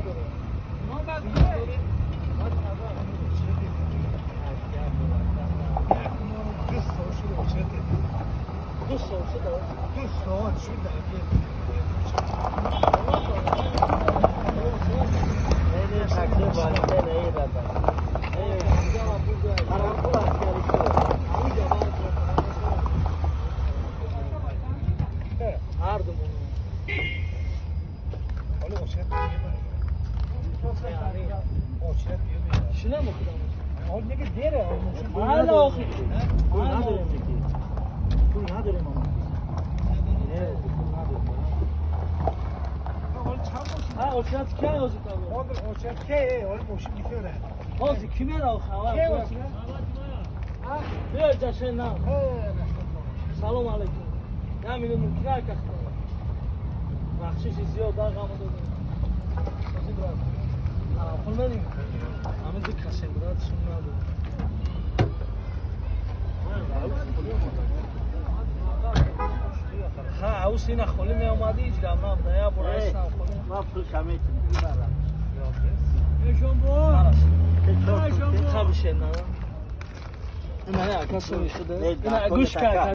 نداره. ما بعد دو سال شده. شنو مخدم؟ اون دیگه دیره. حالا آخه پول نداریم دیگه. پول نداریم ما. نه پول نداریم. ها اوشات کی اوزی تو؟ اوشات کی؟ اون موشی میفره. اوزی کی میاد آخه؟ کی اوزی؟ بیا جشن نام. سلام علیکم. نمیدونم ممکنه که بخشش زیاد داغم دادم. اوزی برات. پول نداریم. همه دیگه کسی براتشون نداره. ها اوس اینا خالی می اومدی اجرام نام دایا برایش نام خالی ما پول کمی میبرم نشون بر نشون بر خبشه نه نه کسی میشده نه گوش کرد